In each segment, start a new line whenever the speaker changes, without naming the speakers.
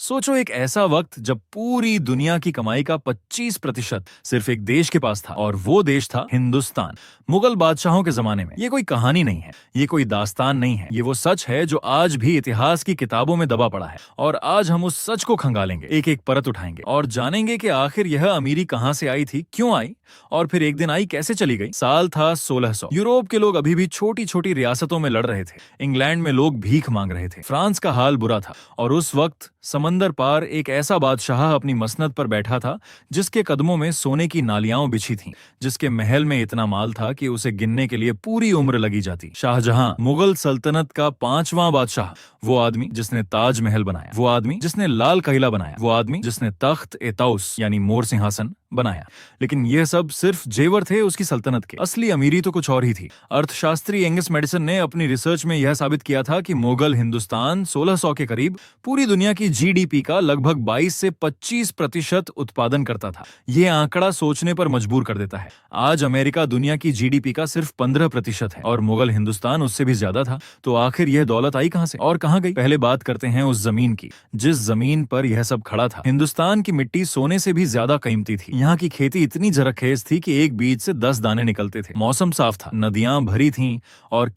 सोचो एक ऐसा वक्त जब पूरी दुनिया की कमाई का 25% सिर्फ एक देश के पास था और वो देश था हिंदुस्तान। मुगल बादशाहों के जमाने में। ये कोई कहानी नहीं है, ये कोई दास्तान नहीं है, ये वो सच है जो आज भी इतिहास की किताबों में दबा पड़ा है। और आज हम उस सच को खंगालेंगे, एक एक परत उठाएंगे और जानेंगे कि आखिर यह अमीरी कहां से आई थी, क्यों आई और फिर एक दिन आई कैसे चली गई। साल था 1600। यूरोप के लोग अभी भी छोटी छोटी रियासतों में लड़ रहे थे। इंग्लैंड में लोग भीख मांग रहे थे। फ्रांस का हाल बुरा था और उस वक्त समंदर पार एक ऐसा बादशाह अपनी मसनद पर बैठा था जिसके कदमों में सोने की नालियां बिछी थीं, जिसके महल में इतना माल था कि उसे गिनने के लिए पूरी उम्र लगी जाती। शाहजहां, मुगल सल्तनत का 5वां बादशाह, वो आदमी जिसने ताजमहल बनाया, वो आदमी जिसने लाल किला बनाया, वो आदमी जिसने तख्त ए तौस यानी मोर सिंहासन बनाया। लेकिन यह सब सिर्फ जेवर थे उसकी सल्तनत के। असली अमीरी तो कुछ और ही थी। अर्थशास्त्री एंगस मैडिसन ने अपनी रिसर्च में यह साबित किया था कि मुगल हिंदुस्तान 1600 के करीब पूरी दुनिया की जीडीपी का लगभग 22 से 25% उत्पादन करता था। यह आंकड़ा सोचने पर मजबूर कर देता है। आज अमेरिका दुनिया की जीडीपी का सिर्फ 15% है और मुगल हिंदुस्तान उससे भी ज्यादा था। तो आखिर यह दौलत आई कहां से और कहां गई? पहले बात करते हैं उस जमीन की जिस जमीन पर यह सब खड़ा था। हिंदुस्तान की मिट्टी सोने से भी ज्यादा कीमती थी। यहाँ की खेती इतनी जरखेज थी कि एक बीज से 10 दाने निकलते थे। मौसम साफ था, नदियां भरी थीं और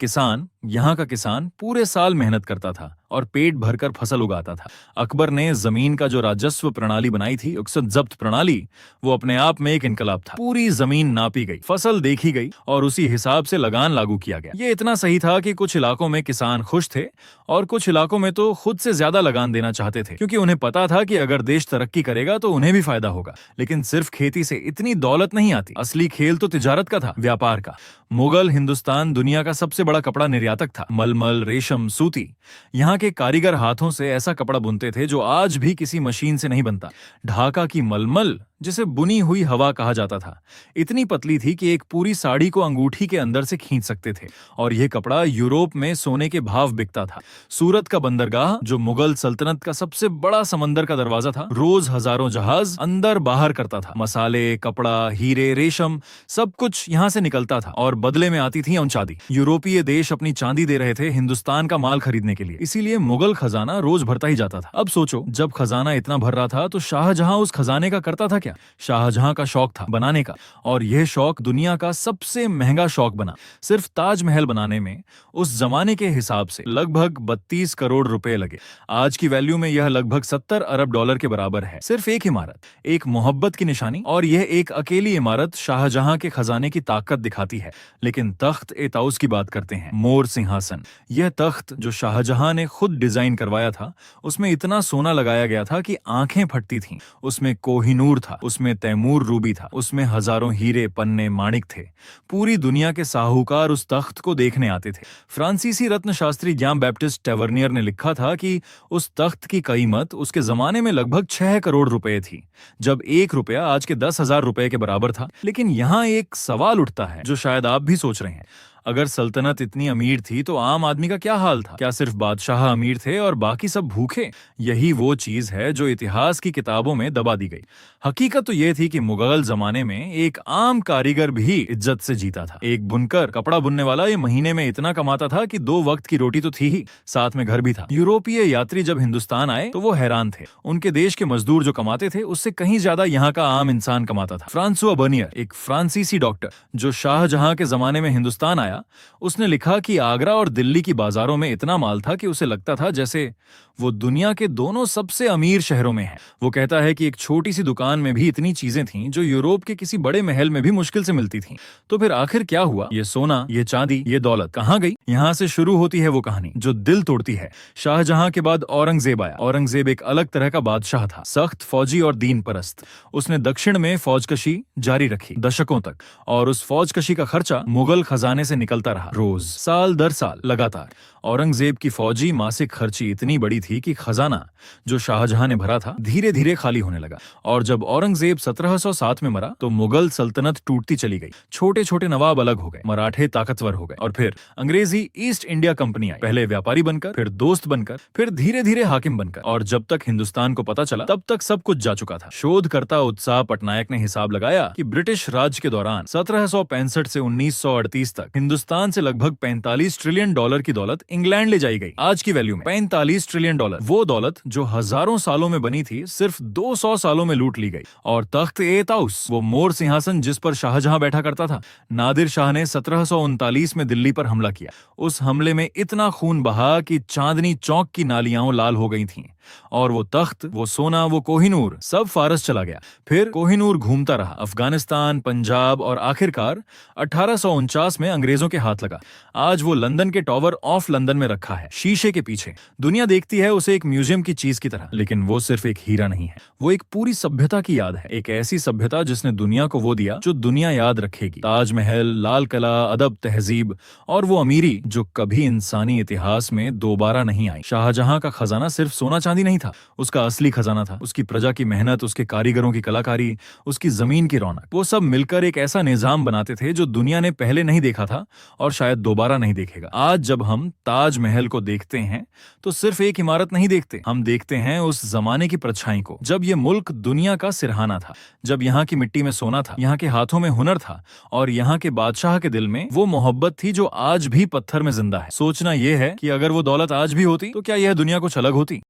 यहाँ का किसान पूरे साल मेहनत करता था और पेट भरकर फसल उगाता था। अकबर ने जमीन का जो राजस्व प्रणाली बनाई थी, उकसद जब्त प्रणाली, वो अपने आप में एक इनकलाब था। पूरी जमीन नापी गई, फसल देखी गई और उसी हिसाब से लगान लागू किया गया। ये इतना सही था कि कुछ इलाकों में किसान खुश थे और कुछ इलाकों में तो खुद से ज्यादा लगान देना चाहते थे, क्योंकि उन्हें पता था कि अगर देश तरक्की करेगा तो उन्हें भी फायदा होगा। लेकिन सिर्फ खेती से इतनी दौलत नहीं आती। असली खेल तो तिजारत का था, व्यापार का। मुगल हिंदुस्तान दुनिया का सबसे बड़ा कपड़ा निर्यातक था। मलमल, रेशम, सूती, यहाँ के कारीगर हाथों से ऐसा कपड़ा बुनते थे जो आज भी किसी मशीन से नहीं बनता। ढाका की मलमल, जिसे बुनी हुई हवा कहा जाता था, इतनी पतली थी कि एक पूरी साड़ी को अंगूठी के अंदर से खींच सकते थे और यह कपड़ा यूरोप में सोने के भाव बिकता था। सूरत का बंदरगाह, जो मुगल सल्तनत का सबसे बड़ा समंदर का दरवाजा था, रोज हजारों जहाज अंदर बाहर करता था। मसाले, कपड़ा, हीरे, रेशम, सब कुछ यहाँ से निकलता था और बदले में आती थी चांदी। यूरोपीय देश अपनी चांदी दे रहे थे हिंदुस्तान का माल खरीदने के लिए, इसीलिए मुगल खजाना रोज भरता ही जाता था। अब सोचो, जब खजाना इतना भर रहा था तो शाहजहां उस खजाने का करता था क्या? शाहजहां का शौक था बनाने का, और यह शौक दुनिया का सबसे महंगा शौक बना। सिर्फ ताजमहल बनाने में उस जमाने के हिसाब से लगभग 32 करोड़ रुपए लगे। आज की वैल्यू में यह लगभग 70 अरब डॉलर के बराबर है। सिर्फ एक इमारत, एक मोहब्बत की निशानी, और यह एक अकेली इमारत शाहजहां के खजाने की ताकत दिखाती है। लेकिन तख्त ए तौस की बात करते हैं, मोर सिंहासन। यह तख्त जो शाहजहां ने खुद डिजाइन करवाया था, उसमें इतना सोना लगाया गया था कि आंखें फटती थीं। उसमें कोहिनूर था, उसमें तैमूर रूबी था, उसमें हजारों हीरे, पन्ने, माणिक थे। पूरी दुनिया के साहूकार उस तख्त को देखने आते थे। फ्रांसीसी रत्न शास्त्री जॉन बैप्टिस्ट टेवर्नियर ने लिखा था कि उस तख्त की कीमत उसके जमाने में लगभग 6 करोड़ रुपए थी, जब 1 रुपया आज के 10,000 रुपए के बराबर था। लेकिन यहाँ एक सवाल उठता है जो शायद आप भी सोच रहे हैं। अगर सल्तनत इतनी अमीर थी तो आम आदमी का क्या हाल था? क्या सिर्फ बादशाह अमीर थे और बाकी सब भूखे? यही वो चीज है जो इतिहास की किताबों में दबा दी गई। हकीकत तो यह थी कि मुगल जमाने में एक आम कारीगर भी इज्जत से जीता था। एक बुनकर, कपड़ा बुनने वाला, ये महीने में इतना कमाता था कि 2 वक्त की रोटी तो थी ही, साथ में घर भी था। यूरोपीय यात्री जब हिंदुस्तान आए तो वो हैरान थे। उनके देश के मजदूर जो कमाते थे उससे कहीं ज्यादा यहाँ का आम इंसान कमाता था। फ्रांसुआ बर्नियर, एक फ्रांसीसी डॉक्टर जो शाहजहां के जमाने में हिंदुस्तान आया, उसने लिखा कि आगरा और दिल्ली की बाजारों में इतना माल था कि उसे लगता था जैसे वो दुनिया के दोनों सबसे अमीर शहरों में है। वो कहता है कि एक छोटी सी दुकान में भी इतनी चीजें थीं जो यूरोप के किसी बड़े महल में भी मुश्किल से मिलती थीं। तो फिर आखिर क्या हुआ? ये सोना, ये चांदी, ये दौलत कहाँ गई? यहाँ से शुरू होती है वो कहानी जो दिल तोड़ती है। शाहजहां के बाद औरंगजेब आया। औरंगजेब एक अलग तरह का बादशाह था, सख्त फौजी और दीन परस्त। उसने दक्षिण में फौजकशी जारी रखी दशकों तक, और उस फौजकशी का खर्चा मुगल खजाने से निकलता रहा, रोज, साल दर साल, लगातार। औरंगजेब की फौजी मासिक खर्ची इतनी बड़ी थी कि खजाना जो शाहजहां ने भरा था धीरे धीरे खाली होने लगा। और जब औरंगजेब 1707 में मरा तो मुगल सल्तनत टूटती चली गई। छोटे छोटे नवाब अलग हो गए, मराठे ताकतवर हो गए, और फिर अंग्रेजी ईस्ट इंडिया कंपनी आई, पहले व्यापारी बनकर, फिर दोस्त बनकर, फिर धीरे धीरे हाकिम बनकर। और जब तक हिंदुस्तान को पता चला तब तक सब कुछ जा चुका था। शोधकर्ता उत्साह पटनायक ने हिसाब लगाया कि ब्रिटिश राज के दौरान 1765 से 1938 तक हिंदुस्तान से लगभग 45 ट्रिलियन डॉलर की दौलत इंग्लैंड ले जाई गई। आज की वैल्यू में 45 ट्रिलियन डॉलर, वो दौलत जो हजारों सालों में बनी थी, सिर्फ 200 सालों में लूट ली गई। और तख्त ए ताउस, वो मोर सिंहासन जिस पर शाहजहां बैठा करता था, नादिर शाह ने 1739 में दिल्ली पर हमला किया। उस हमले में इतना खून बहा कि चांदनी चौक की नालियां लाल हो गई थीं। और वो तख्त, वो सोना, वो कोहिनूर सब फारस चला गया। फिर कोहिनूर घूमता रहा अफगानिस्तान, पंजाब और आखिरकार 1849 में अंग्रेजों के हाथ लगा। आज वो लंदन के टॉवर ऑफ लंदन में रखा है, शीशे के पीछे। दुनिया देखती है उसे एक म्यूजियम की चीज की तरह, लेकिन वो सिर्फ एक हीरा नहीं है, वो एक पूरी सभ्यता की याद है। एक ऐसी सभ्यता जिसने दुनिया को वो दिया जो दुनिया याद रखेगी। ताजमहल, लाल किला, अदब, तहजीब और वो अमीरी जो कभी इंसानी इतिहास में दोबारा नहीं आई। शाहजहां का खजाना सिर्फ सोना चांदी नहीं था, उसका असली खजाना था उसकी प्रजा की मेहनत, उसके कारीगरों की कलाकारी, उसकी जमीन की रौनक। वो सब मिलकर एक ऐसा निजाम बनाते थे जो दुनिया ने पहले नहीं देखा था और शायद दोबारा नहीं देखेगा। आज जब हम ताजमहल को देखते हैं तो सिर्फ एक इमारत नहीं देखते, हम देखते हैं उस जमाने की परछाई को, जब ये मुल्क दुनिया का सिरहाना था, जब यहाँ की मिट्टी में सोना था, यहाँ के हाथों में हुनर था और यहाँ के बादशाह के दिल में वो मोहब्बत थी जो आज भी पत्थर में जिंदा है। सोचना यह है कि अगर वो दौलत आज भी होती तो क्या यह दुनिया कुछ अलग होती।